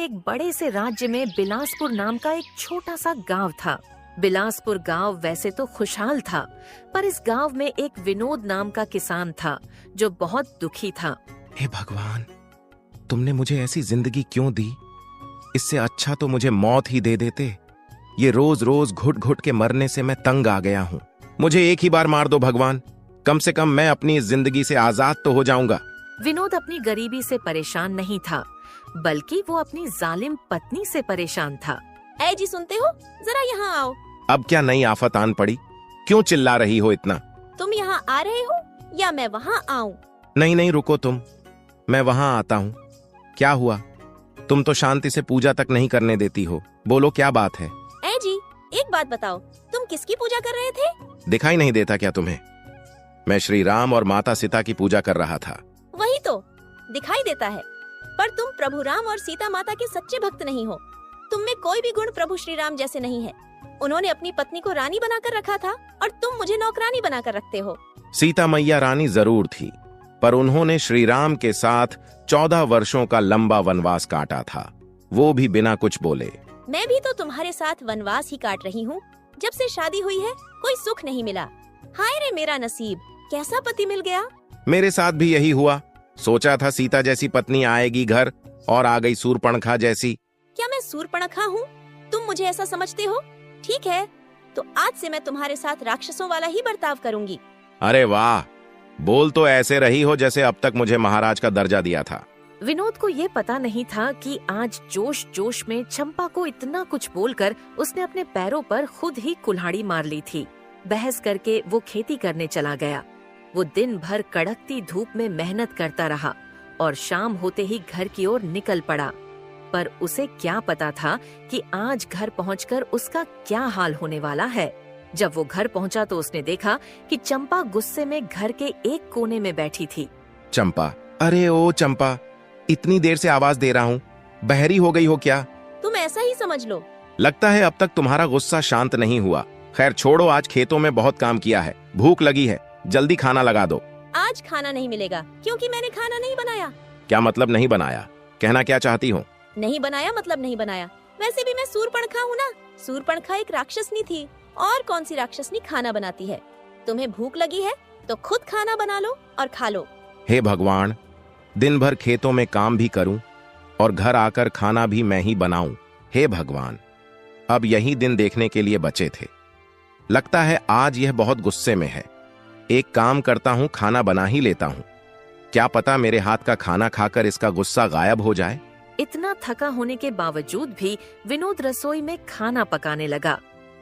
एक बड़े से राज्य में बिलासपुर नाम का एक छोटा सा गांव था। बिलासपुर गांव वैसे तो खुशहाल था, पर इस गांव में एक विनोद नाम का किसान था जो बहुत दुखी था। हे भगवान, तुमने मुझे ऐसी जिंदगी क्यों दी? इससे अच्छा तो मुझे मौत ही दे देते। ये रोज रोज घुट घुट के मरने से मैं तंग आ गया हूँ। मुझे एक ही बार मार दो भगवान, कम से कम मैं अपनी इस जिंदगी से आजाद तो हो जाऊंगा। विनोद अपनी गरीबी से परेशान नहीं था, बल्कि वो अपनी जालिम पत्नी से परेशान था। ऐ जी, सुनते हो? जरा यहाँ आओ। अब क्या नई आफत आन पड़ी? क्यों चिल्ला रही हो इतना? तुम यहाँ आ रहे हो या मैं वहाँ आऊँ? नहीं नहीं, रुको तुम, मैं वहाँ आता हूँ। क्या हुआ? तुम तो शांति से पूजा तक नहीं करने देती हो। बोलो क्या बात है? ऐ जी, एक बात बताओ, तुम किसकी पूजा कर रहे थे? दिखाई नहीं देता क्या तुम्हें? मैं श्री राम और माता सीता की पूजा कर रहा था। वही तो दिखाई देता है, पर तुम प्रभु राम और सीता माता के सच्चे भक्त नहीं हो। तुम में कोई भी गुण प्रभु श्री राम जैसे नहीं है। उन्होंने अपनी पत्नी को रानी बनाकर रखा था और तुम मुझे नौकरानी बनाकर रखते हो। सीता मैया रानी जरूर थी, पर उन्होंने श्री राम के साथ 14 वर्षों का लंबा वनवास काटा था, वो भी बिना कुछ बोले। मैं भी तो तुम्हारे साथ वनवास ही काट रही हूँ। जब से शादी हुई है कोई सुख नहीं मिला। हाय रे मेरा नसीब, कैसा पति मिल गया। मेरे साथ भी यही हुआ। सोचा था सीता जैसी पत्नी आएगी घर, और आ गई सूर्पणखा जैसी। क्या मैं सूर्पणखा हूँ? तुम मुझे ऐसा समझते हो? ठीक है, तो आज से मैं तुम्हारे साथ राक्षसों वाला ही बर्ताव करूंगी। अरे वाह, बोल तो ऐसे रही हो जैसे अब तक मुझे महाराज का दर्जा दिया था। विनोद को ये पता नहीं था कि आज जोश जोश में चंपा को इतना कुछ बोलकर उसने अपने पैरों पर खुद ही कुल्हाड़ी मार ली थी। बहस करके वो खेती करने चला गया। वो दिन भर कड़कती धूप में मेहनत करता रहा और शाम होते ही घर की ओर निकल पड़ा। पर उसे क्या पता था कि आज घर पहुंचकर उसका क्या हाल होने वाला है। जब वो घर पहुंचा तो उसने देखा कि चंपा गुस्से में घर के एक कोने में बैठी थी। चंपा, अरे ओ चंपा, इतनी देर से आवाज दे रहा हूँ, बहरी हो गई हो क्या? तुम ऐसा ही समझ लो। लगता है अब तक तुम्हारा गुस्सा शांत नहीं हुआ। खैर छोड़ो, आज खेतों में बहुत काम किया है, भूख लगी है, जल्दी खाना लगा दो। आज खाना नहीं मिलेगा क्योंकि मैंने खाना नहीं बनाया। क्या मतलब नहीं बनाया? कहना क्या चाहती हो? नहीं बनाया मतलब नहीं बनाया। वैसे भी मैं सूर्पणखा हूँ ना। सूर्पणखा एक राक्षसनी थी, और कौन सी राक्षसनी खाना बनाती है? तुम्हें भूख लगी है तो खुद खाना बना लो और खा लो। हे भगवान, दिन भर खेतों में काम भी करूं और घर आकर खाना भी मैं ही बनाऊं। हे भगवान, अब यही दिन देखने के लिए बचे थे। लगता है आज यह बहुत गुस्से में है। एक काम करता हूं, खाना बना ही लेता हूं। क्या पता मेरे हाथ का खाना खाकर इसका गुस्सा गायब हो जाए। इतना थका होने के बावजूद भी विनोद रसोई में खाना पकाने लगा।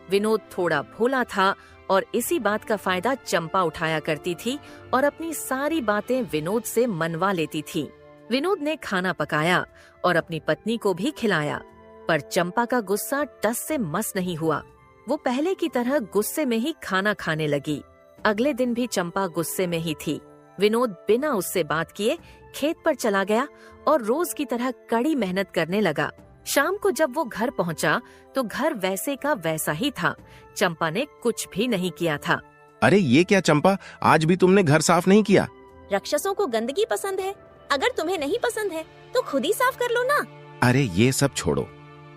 विनोद थोड़ा भोला था और इसी बात का फायदा चंपा उठाया करती थी और अपनी सारी बातें विनोद से मनवा लेती थी। विनोद ने खाना पकाया और अपनी पत्नी को भी खिलाया, पर चंपा का गुस्सा टस से मस नहीं हुआ। वो पहले की तरह गुस्से में ही खाना खाने लगी। अगले दिन भी चंपा गुस्से में ही थी। विनोद बिना उससे बात किए खेत पर चला गया और रोज की तरह कड़ी मेहनत करने लगा। शाम को जब वो घर पहुंचा तो घर वैसे का वैसा ही था। चंपा ने कुछ भी नहीं किया था। अरे ये क्या चंपा, आज भी तुमने घर साफ नहीं किया? राक्षसों को गंदगी पसंद है। अगर तुम्हें नहीं पसंद है तो खुद ही साफ कर लो ना। अरे ये सब छोड़ो,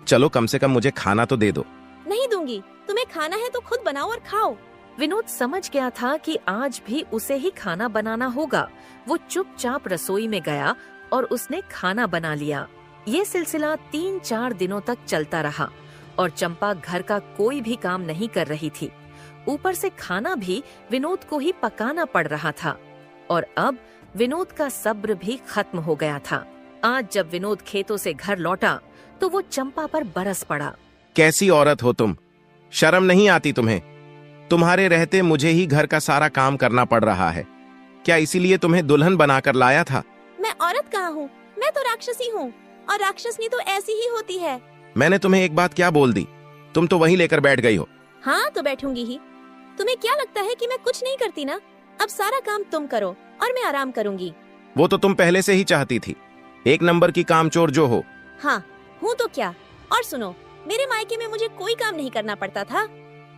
चलो कम से कम मुझे खाना तो दे दो। नहीं दूंगी। तुम्हें खाना है तो खुद बनाओ और खाओ। विनोद समझ गया था कि आज भी उसे ही खाना बनाना होगा। वो चुपचाप रसोई में गया और उसने खाना बना लिया। ये सिलसिला 3-4 दिनों तक चलता रहा और चंपा घर का कोई भी काम नहीं कर रही थी। ऊपर से खाना भी विनोद को ही पकाना पड़ रहा था और अब विनोद का सब्र भी खत्म हो गया था। आज जब विनोद खेतों से घर लौटा तो वो चंपा पर बरस पड़ा। कैसी औरत हो तुम, शर्म नहीं आती तुम्हें? तुम्हारे रहते मुझे ही घर का सारा काम करना पड़ रहा है। क्या इसीलिए तुम्हें दुल्हन बनाकर लाया था? मैं औरत कहाँ हूँ, मैं तो राक्षसी हूँ और राक्षसनी तो ऐसी ही होती है। मैंने तुम्हें एक बात क्या बोल दी, तुम तो वहीं लेकर बैठ गई हो। हाँ तो बैठूंगी ही। तुम्हें क्या लगता है कि मैं कुछ नहीं करती ना? अब सारा काम तुम करो और मैं आराम करूंगी। वो तो तुम पहले से ही चाहती थी, एक नंबर की कामचोर जो हो। हाँ हूँ तो क्या। और सुनो, मेरे मायके में मुझे कोई काम नहीं करना पड़ता था।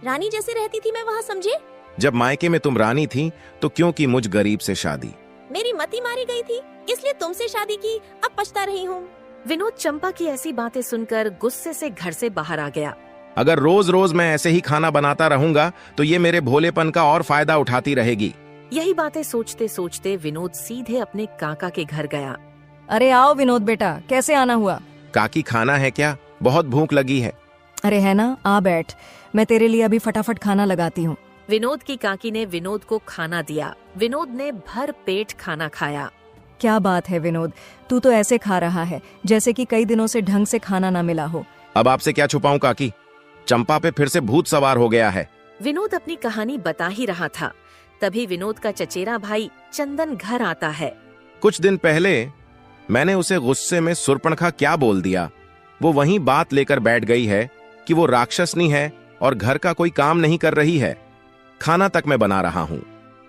रानी जैसे रहती थी मैं वहाँ, समझे? जब मायके में तुम रानी थी तो क्यों की मुझ गरीब से शादी? मेरी मती मारी गई थी इसलिए तुमसे शादी की, अब पछता रही हूँ। विनोद चंपा की ऐसी बातें सुनकर गुस्से से घर से बाहर आ गया। अगर रोज रोज मैं ऐसे ही खाना बनाता रहूंगा तो ये मेरे भोलेपन का और फायदा उठाती रहेगी। यही बातें सोचते सोचते विनोद सीधे अपने काका के घर गया। अरे आओ विनोद बेटा, कैसे आना हुआ? काकी खाना है क्या? बहुत भूख लगी है। अरे है ना, आ बैठ, मैं तेरे लिए अभी फटाफट खाना लगाती हूँ। विनोद की काकी ने विनोद को खाना दिया। विनोद ने भर पेट खाना खाया। क्या बात है विनोद, तू तो ऐसे खा रहा है जैसे कि कई दिनों से ढंग से खाना ना मिला हो। अब आपसे क्या छुपाऊं काकी, चंपा पे फिर से भूत सवार हो गया है। विनोद अपनी कहानी बता ही रहा था, तभी विनोद का चचेरा भाई चंदन घर आता है। कुछ दिन पहले मैंने उसे गुस्से में सुर्पणखा क्या बोल दिया, वो वहीं बात लेकर बैठ गई है कि वो राक्षसनी है और घर का कोई काम नहीं कर रही है। खाना तक मैं बना रहा हूँ।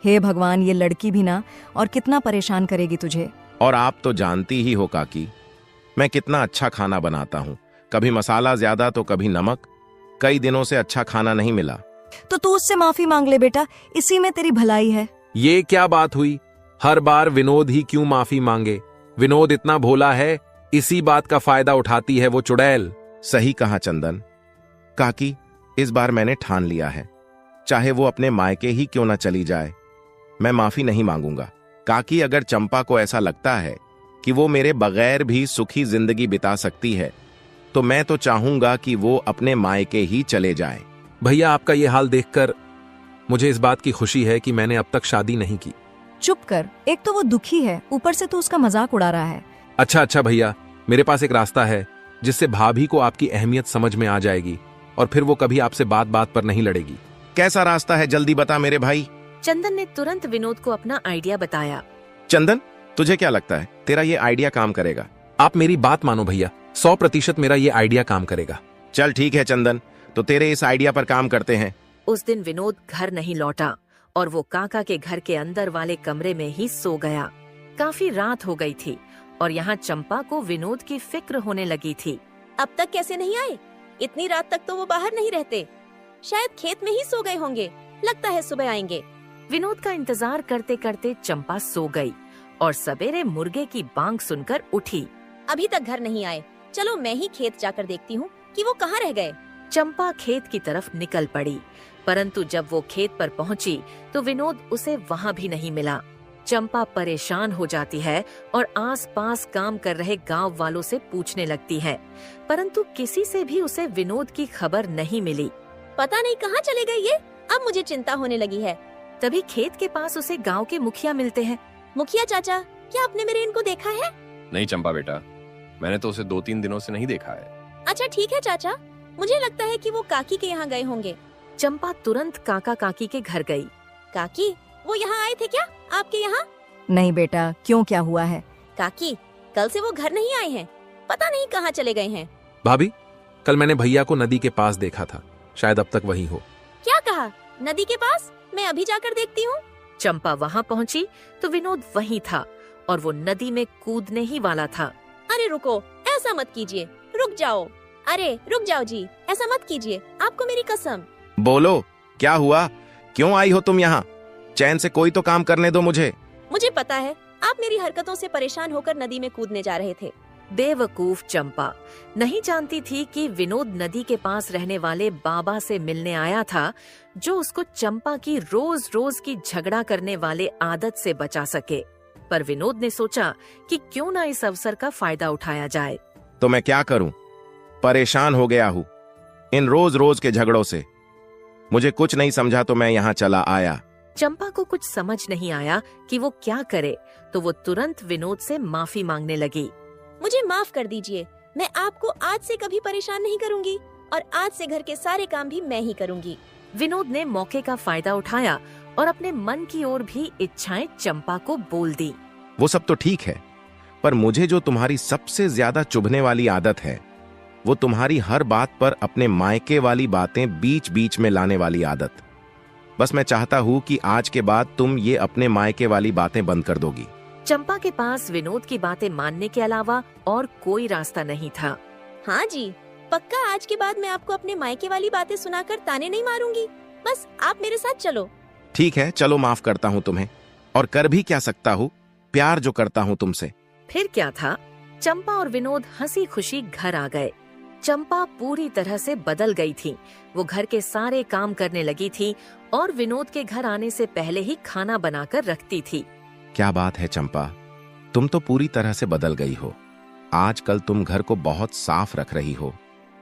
हे भगवान, ये लड़की भी ना, और कितना परेशान करेगी तुझे। और आप तो जानती ही हो काकी, मैं कितना अच्छा खाना बनाता हूँ। कभी मसाला ज्यादा तो कभी नमक। कई दिनों से अच्छा खाना नहीं मिला। तो तू उससे माफी मांग ले बेटा, इसी में तेरी भलाई है। ये क्या बात हुई? हर बार विनोद ही क्यों माफी मांगे? विनोद इतना भोला है, इसी बात का फायदा उठाती है वो चुड़ैल। सही कहा चंदन। काकी, इस बार मैंने ठान लिया है, चाहे वो अपने मायके ही क्यों न चली जाए, मैं माफी नहीं मांगूंगा। काकी, अगर चंपा को ऐसा लगता है कि वो मेरे बगैर भी सुखी जिंदगी बिता सकती है तो मैं तो चाहूंगा कि वो अपने मायके ही चले जाए। भैया, आपका ये हाल देखकर मुझे इस बात की खुशी है कि मैंने अब तक शादी नहीं की। चुप कर, एक तो वो दुखी है, ऊपर से तू उसका मजाक उड़ा रहा है। अच्छा भैया, मेरे पास एक रास्ता है जिससे भाभी को आपकी अहमियत समझ में आ जाएगी और फिर वो कभी आपसे बात बात पर नहीं लड़ेगी। कैसा रास्ता है, जल्दी बता मेरे भाई। चंदन ने तुरंत विनोद को अपना आइडिया बताया। चंदन, तुझे क्या लगता है तेरा ये आइडिया काम करेगा? आप मेरी बात मानो भैया, 100% मेरा ये आइडिया काम करेगा। चल ठीक है चंदन, तो तेरे इस आइडिया पर काम करते हैं। उस दिन विनोद घर नहीं लौटा और वो काका के घर के अंदर वाले कमरे में ही सो गया। काफी रात हो गई थी और यहाँ चंपा को विनोद की फिक्र होने लगी थी। अब तक कैसे नहीं आए? इतनी रात तक तो वो बाहर नहीं रहते, शायद खेत में ही सो गए होंगे। लगता है सुबह आएंगे। विनोद का इंतजार करते करते चंपा सो गई और सवेरे मुर्गे की बांग सुनकर उठी। अभी तक घर नहीं आए, चलो मैं ही खेत जाकर देखती हूँ कि वो कहाँ रह गए। चंपा खेत की तरफ निकल पड़ी, परंतु जब वो खेत पर पहुंची तो विनोद उसे वहाँ भी नहीं मिला। चंपा परेशान हो जाती है और आसपास काम कर रहे गांव वालों से पूछने लगती है, परंतु किसी से भी उसे विनोद की खबर नहीं मिली। पता नहीं कहाँ चले गए ये, अब मुझे चिंता होने लगी है। तभी खेत के पास उसे गांव के मुखिया मिलते हैं। मुखिया चाचा, क्या आपने मेरे इनको देखा है? नहीं चंपा बेटा, मैंने तो उसे 2-3 दिनों से नहीं देखा है। अच्छा ठीक है चाचा, मुझे लगता है कि वो काकी के यहाँ गए होंगे। चंपा तुरंत काका काकी के घर गई। काकी, वो यहाँ आए थे क्या आपके यहाँ? नहीं बेटा, क्यों, क्या हुआ है? काकी, कल से वो घर नहीं आए हैं, पता नहीं कहाँ चले गए हैं। भाभी, कल मैंने भैया को नदी के पास देखा था, शायद अब तक वही हो। क्या कहा? नदी के पास? मैं अभी जाकर देखती हूँ। चंपा वहाँ पहुँची तो विनोद वहीं था और वो नदी में कूदने ही वाला था। अरे रुको, ऐसा मत कीजिए, रुक जाओ। अरे रुक जाओ जी, ऐसा मत कीजिए, आपको मेरी कसम। बोलो, क्या हुआ? क्यों आई हो तुम यहाँ? चैन से कोई तो काम करने दो मुझे। मुझे पता है, आप मेरी हरकतों से परेशान होकर नदी में कूदने जा रहे थे। बेवकूफ चंपा नहीं जानती थी कि विनोद नदी के पास रहने वाले बाबा से मिलने आया था, जो उसको चंपा की रोज रोज की झगड़ा करने वाले आदत से बचा सके। पर विनोद ने सोचा कि क्यों ना इस अवसर का फायदा उठाया जाए। तो मैं क्या करूं? परेशान हो गया हूं इन रोज रोज के झगड़ों से। मुझे कुछ नहीं समझा तो मैं यहाँ चला आया। चंपा को कुछ समझ नहीं आया कि वो क्या करे, तो वो तुरंत विनोद से माफी मांगने लगी। मुझे माफ कर दीजिए, मैं आपको आज से कभी परेशान नहीं करूंगी और आज से घर के सारे काम भी मैं ही करूंगी। विनोद ने मौके का फायदा उठाया और अपने मन की ओर भी इच्छाएं चंपा को बोल दी। वो सब तो ठीक है, पर मुझे जो तुम्हारी सबसे ज्यादा चुभने वाली आदत है, वो तुम्हारी हर बात पर अपने मायके वाली बातें बीच बीच में लाने वाली आदत। बस मैं चाहता हूँ कि आज के बाद तुम ये अपने मायके वाली बातें बंद कर दोगी। चंपा के पास विनोद की बातें मानने के अलावा और कोई रास्ता नहीं था। हाँ जी, पक्का आज के बाद मैं आपको अपने मायके वाली बातें सुनाकर ताने नहीं मारूंगी। बस आप मेरे साथ चलो। ठीक है, चलो, माफ करता हूँ तुम्हें, और कर भी क्या सकता हूँ, प्यार जो करता हूँ तुमसे। फिर क्या था, चंपा और विनोद हंसी खुशी घर आ गए। चंपा पूरी तरह से बदल गई थी। वो घर के सारे काम करने लगी थी और विनोद के घर आने से पहले ही खाना बनाकर रखती थी। क्या बात है चंपा, तुम तो पूरी तरह से बदल गई हो। आजकल तुम घर को बहुत साफ रख रही हो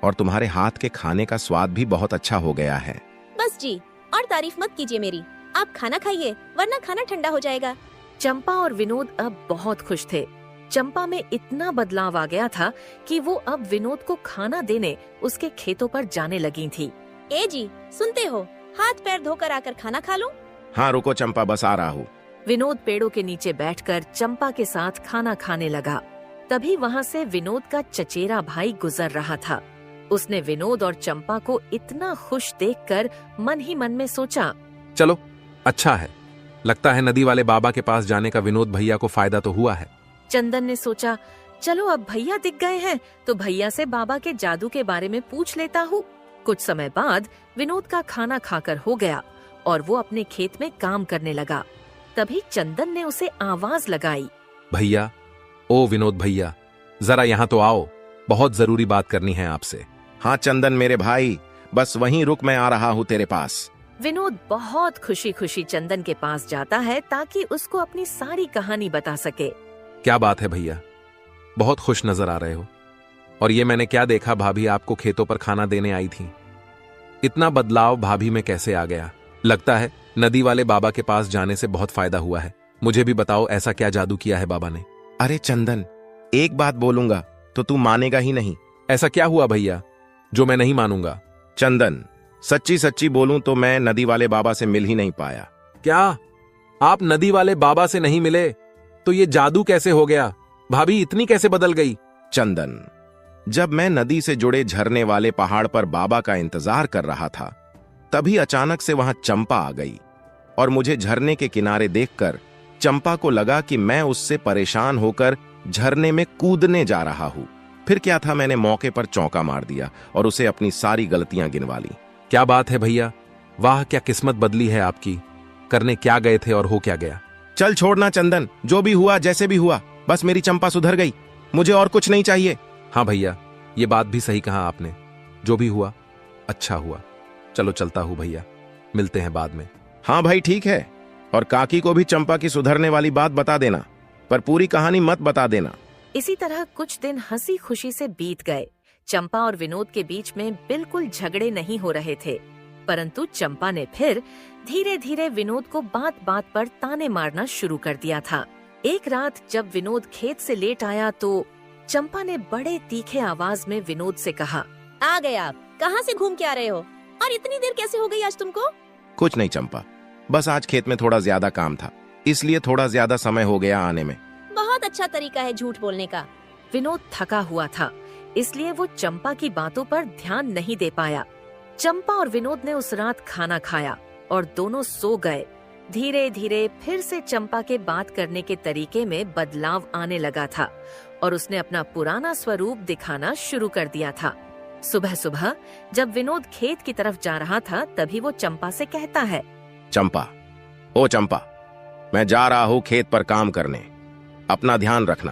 और तुम्हारे हाथ के खाने का स्वाद भी बहुत अच्छा हो गया है। बस जी, और तारीफ मत कीजिए मेरी। आप खाना खाइए वरना खाना ठंडा हो जाएगा। चंपा और विनोद अब बहुत खुश थे। चंपा में इतना बदलाव आ गया था कि वो अब विनोद को खाना देने उसके खेतों पर जाने लगी थी। ए जी, सुनते हो? हाथ पैर धोकर आकर खाना खा लो। हाँ रुको चंपा, बस आ रहा हूँ। विनोद पेड़ों के नीचे बैठकर चंपा के साथ खाना खाने लगा। तभी वहाँ से विनोद का चचेरा भाई गुजर रहा था। उसने विनोद और चंपा को इतना खुश देखकर मन ही मन में सोचा, चलो अच्छा है, लगता है नदी वाले बाबा के पास जाने का विनोद भैया को फायदा तो हुआ है। चंदन ने सोचा, चलो अब भैया दिख गए हैं तो भैया से बाबा के जादू के बारे में पूछ लेता हूँ। कुछ समय बाद विनोद का खाना खाकर हो गया और वो अपने खेत में काम करने लगा। तभी चंदन ने उसे आवाज लगाई, भैया, ओ विनोद भैया, जरा यहाँ तो आओ, बहुत जरूरी बात करनी है आपसे। हाँ चंदन मेरे भाई, बस वहीं रुक, मैं आ रहा हूँ तेरे पास। विनोद बहुत खुशी खुशी चंदन के पास जाता है ताकि उसको अपनी सारी कहानी बता सके। क्या बात है भैया, बहुत खुश नजर आ रहे हो। और ये मैंने क्या देखा, भाभी आपको खेतों पर खाना देने आई थी। इतना बदलाव भाभी में कैसे आ गया? लगता है नदी वाले बाबा के पास जाने से बहुत फायदा हुआ है। मुझे भी बताओ, ऐसा क्या जादू किया है बाबा ने? अरे चंदन, एक बात बोलूंगा तो तू मानेगा ही नहीं। ऐसा क्या हुआ भैया जो मैं नहीं मानूंगा? चंदन, सच्ची सच्ची बोलूं तो मैं नदी वाले बाबा से मिल ही नहीं पाया। क्या आप नदी वाले बाबा से नहीं मिले? तो ये जादू कैसे हो गया? भाभी इतनी कैसे बदल गई? चंदन, जब मैं नदी से जुड़े झरने वाले पहाड़ पर बाबा का इंतजार कर रहा था, तभी अचानक से वहां चंपा आ गई और मुझे झरने के किनारे देखकर चंपा को लगा कि मैं उससे परेशान होकर झरने में कूदने जा रहा हूं। फिर क्या था, मैंने मौके पर चौका मार दिया और उसे अपनी सारी गलतियां गिनवा ली। क्या बात है भैया, वाह क्या किस्मत बदली है आपकी। करने क्या गए थे और हो क्या गया? चल छोड़ना चंदन, जो भी हुआ जैसे भी हुआ, बस मेरी चंपा सुधर गई, मुझे और कुछ नहीं चाहिए। हाँ भैया, ये बात भी सही कहा आपने। जो भी हुआ अच्छा हुआ। चलो चलता हूँ भैया, मिलते हैं बाद में। हाँ भाई ठीक है, और काकी को भी चंपा की सुधरने वाली बात बता देना, पर पूरी कहानी मत बता देना। इसी तरह कुछ दिन हंसी खुशी से बीत गए। चंपा और विनोद के बीच में बिल्कुल झगड़े नहीं हो रहे थे, परंतु चंपा ने फिर धीरे धीरे विनोद को बात बात पर ताने मारना शुरू कर दिया था। एक रात जब विनोद खेत से लेट आया तो चंपा ने बड़े तीखे आवाज में विनोद से कहा, आ गए आप? कहाँ से घूम के आ रहे हो? और इतनी देर कैसे हो गई आज तुमको? कुछ नहीं चंपा, बस आज खेत में थोड़ा ज्यादा काम था, इसलिए थोड़ा ज्यादा समय हो गया आने में। बहुत अच्छा तरीका है झूठ बोलने का। विनोद थका हुआ था, इसलिए वो चंपा की बातों पर ध्यान नहीं दे पाया। चंपा और विनोद ने उस रात खाना खाया और दोनों सो गए। धीरे धीरे फिर से चंपा के बात करने के तरीके में बदलाव आने लगा था और उसने अपना पुराना स्वरूप दिखाना शुरू कर दिया था। सुबह सुबह जब विनोद खेत की तरफ जा रहा था, तभी वो चंपा से कहता है, चंपा, ओ चंपा, मैं जा रहा हूँ खेत पर काम करने, अपना ध्यान रखना।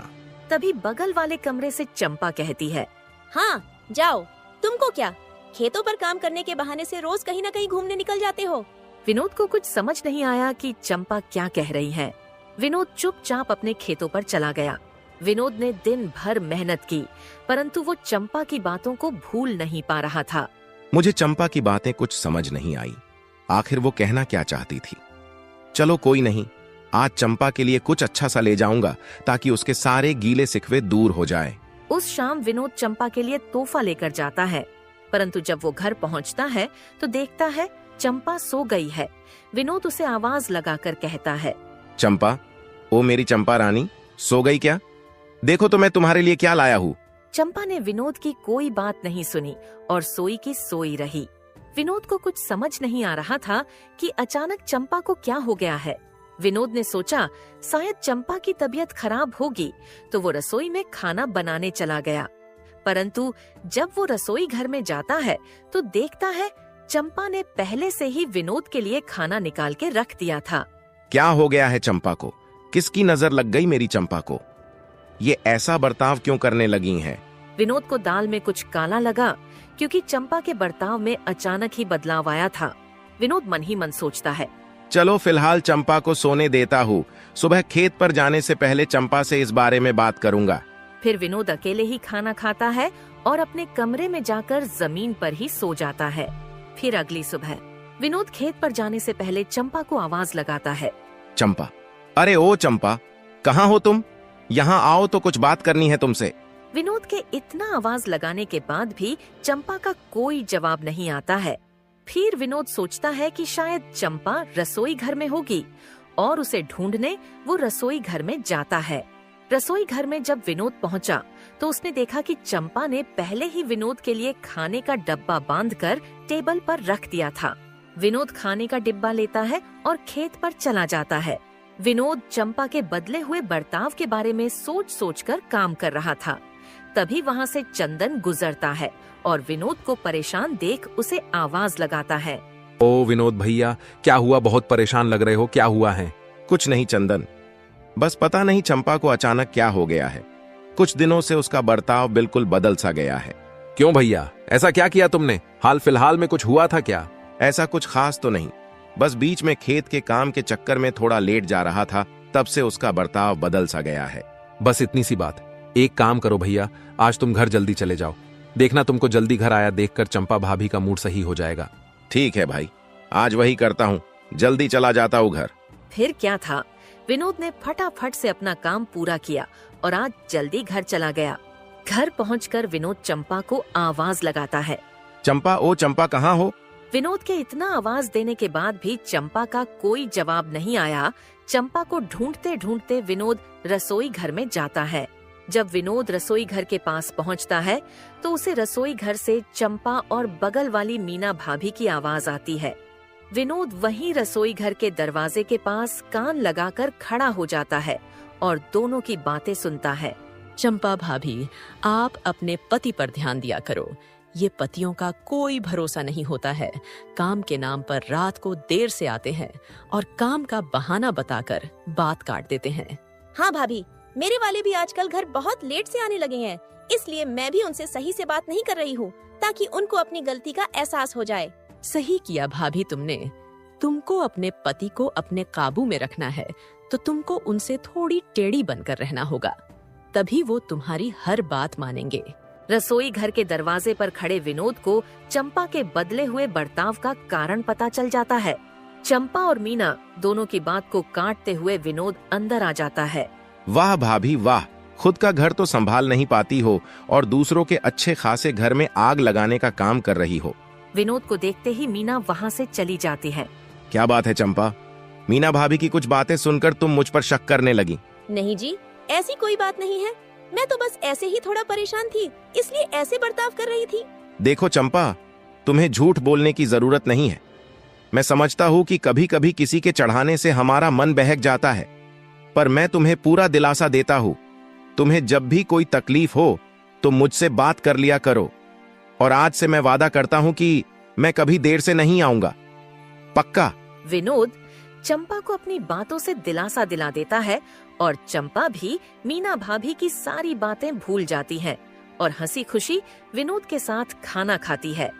तभी बगल वाले कमरे से चंपा कहती है, हाँ जाओ, तुमको क्या, खेतों पर काम करने के बहाने से रोज कहीं न कहीं घूमने निकल जाते हो। विनोद को कुछ समझ नहीं आया कि चंपा क्या कह रही है। विनोद चुपचाप अपने खेतों पर चला गया। विनोद ने दिन भर मेहनत की, परंतु वो चंपा की बातों को भूल नहीं पा रहा था। मुझे चंपा की बातें कुछ समझ नहीं आई, आखिर वो कहना क्या चाहती थी। चलो कोई नहीं, आज चंपा के लिए कुछ अच्छा सा ले जाऊंगा ताकि उसके सारे गीले शिकवे दूर हो जाए। उस शाम विनोद चंपा के लिए तोहफा लेकर जाता है, परंतु जब वो घर पहुंचता है तो देखता है चंपा सो गई है। विनोद उसे आवाज लगाकर कहता है, चंपा, ओ मेरी चंपा रानी, सो गई क्या? देखो तो मैं तुम्हारे लिए क्या लाया हूँ। चंपा ने विनोद की कोई बात नहीं सुनी और सोई की सोई रही। विनोद को कुछ समझ नहीं आ रहा था कि अचानक चंपा को क्या हो गया है। विनोद ने सोचा शायद चंपा की तबीयत खराब होगी, तो वो रसोई में खाना बनाने चला गया। परंतु जब वो रसोई घर में जाता है तो देखता है चंपा ने पहले से ही विनोद के लिए खाना निकाल के रख दिया था। क्या हो गया है चंपा को? किसकी नजर लग गई मेरी चंपा को? ये ऐसा बर्ताव क्यों करने लगी हैं? विनोद को दाल में कुछ काला लगा क्योंकि चंपा के बर्ताव में अचानक ही बदलाव आया था। विनोद मन ही मन सोचता है, चलो फिलहाल चंपा को सोने देता हूँ। सुबह खेत पर जाने से पहले चंपा से इस बारे में बात करूंगा। फिर विनोद अकेले ही खाना खाता है और अपने कमरे में जाकर जमीन पर ही सो जाता है। फिर अगली सुबह विनोद खेत पर जाने से पहले चंपा को आवाज लगाता है। चंपा, अरे ओ चंपा, कहाँ हो तुम? यहाँ आओ तो कुछ बात करनी है तुमसे। विनोद के इतना आवाज लगाने के बाद भी चंपा का कोई जवाब नहीं आता है। फिर विनोद सोचता है कि शायद चंपा रसोई घर में होगी और उसे ढूंढने वो रसोई घर में जाता है। रसोई घर में जब विनोद पहुंचा तो उसने देखा कि चंपा ने पहले ही विनोद के लिए खाने का डब्बा बांधकर टेबल पर रख दिया था। विनोद खाने का डिब्बा लेता है और खेत पर चला जाता है। विनोद चंपा के बदले हुए बर्ताव के बारे में सोच सोच कर काम कर रहा था। तभी वहाँ से चंदन गुजरता है और विनोद को परेशान देख उसे आवाज लगाता है। ओ विनोद भैया, क्या हुआ? बहुत परेशान लग रहे हो, क्या हुआ है? कुछ नहीं चंदन, बस पता नहीं चंपा को अचानक क्या हो गया है। कुछ दिनों से उसका बर्ताव बिल्कुल बदल सा गया है। क्यों भैया, ऐसा क्या किया तुमने? हाल फिलहाल में कुछ हुआ था क्या? ऐसा कुछ खास तो नहीं, बस बीच में खेत के काम के चक्कर में थोड़ा लेट जा रहा था, तब से उसका बर्ताव बदल सा गया है। बस इतनी सी बात। एक काम करो भैया, आज तुम घर जल्दी चले जाओ। देखना तुमको जल्दी घर आया देखकर चंपा भाभी का मूड सही हो जाएगा। ठीक है भाई, आज वही करता हूँ, जल्दी चला जाता हूँ घर। फिर क्या था, विनोद ने फटाफट से अपना काम पूरा किया और आज जल्दी घर चला गया। घर पहुंचकर विनोद चंपा को आवाज लगाता है। चंपा, ओ चंपा, कहाँ हो? विनोद के इतना आवाज देने के बाद भी चंपा का कोई जवाब नहीं आया। चंपा को ढूंढते ढूंढते विनोद रसोई घर में जाता है। जब विनोद रसोई घर के पास पहुंचता है तो उसे रसोई घर से चंपा और बगल वाली मीना भाभी की आवाज आती है। विनोद वहीं रसोई घर के दरवाजे के पास कान लगाकर खड़ा हो जाता है और दोनों की बातें सुनता है। चंपा भाभी, आप अपने पति पर ध्यान दिया करो। ये पतियों का कोई भरोसा नहीं होता है। काम के नाम पर रात को देर से आते हैं और काम का बहाना बताकर बात काट देते हैं। हाँ भाभी, मेरे वाले भी आजकल घर बहुत लेट से आने लगे हैं, इसलिए मैं भी उनसे सही से बात नहीं कर रही हूँ ताकि उनको अपनी गलती का एहसास हो जाए। सही किया भाभी तुमने। तुमको अपने पति को अपने काबू में रखना है तो तुमको उनसे थोड़ी टेढ़ी बनकर रहना होगा, तभी वो तुम्हारी हर बात मानेंगे। रसोई घर के दरवाजे पर खड़े विनोद को चंपा के बदले हुए बर्ताव का कारण पता चल जाता है। चंपा और मीना दोनों की बात को काटते हुए विनोद अंदर आ जाता है। वाह भाभी वाह, खुद का घर तो संभाल नहीं पाती हो और दूसरों के अच्छे खासे घर में आग लगाने का काम कर रही हो। विनोद को देखते ही मीना वहाँ से चली जाती है। क्या बात है चंपा, मीना भाभी की कुछ बातें सुनकर तुम मुझ पर शक करने लगी? नहीं जी, ऐसी कोई बात नहीं है। मैं तो बस ऐसे ही थोड़ा परेशान थी, इसलिए ऐसे बर्ताव कर रही थी। देखो चंपा, तुम्हें झूठ बोलने की जरूरत नहीं है। मैं समझता हूँ कि कभी कभी किसी के चढ़ाने से हमारा मन बहक जाता है, पर मैं तुम्हें पूरा दिलासा देता हूँ, तुम्हें जब भी कोई तकलीफ हो तो मुझसे बात कर लिया करो। और आज से मैं वादा करता हूँ कि मैं कभी देर से नहीं आऊंगा, पक्का। विनोद चंपा को अपनी बातों से दिलासा दिला देता है और चंपा भी मीना भाभी की सारी बातें भूल जाती है और हंसी खुशी विनोद के साथ खाना खाती है।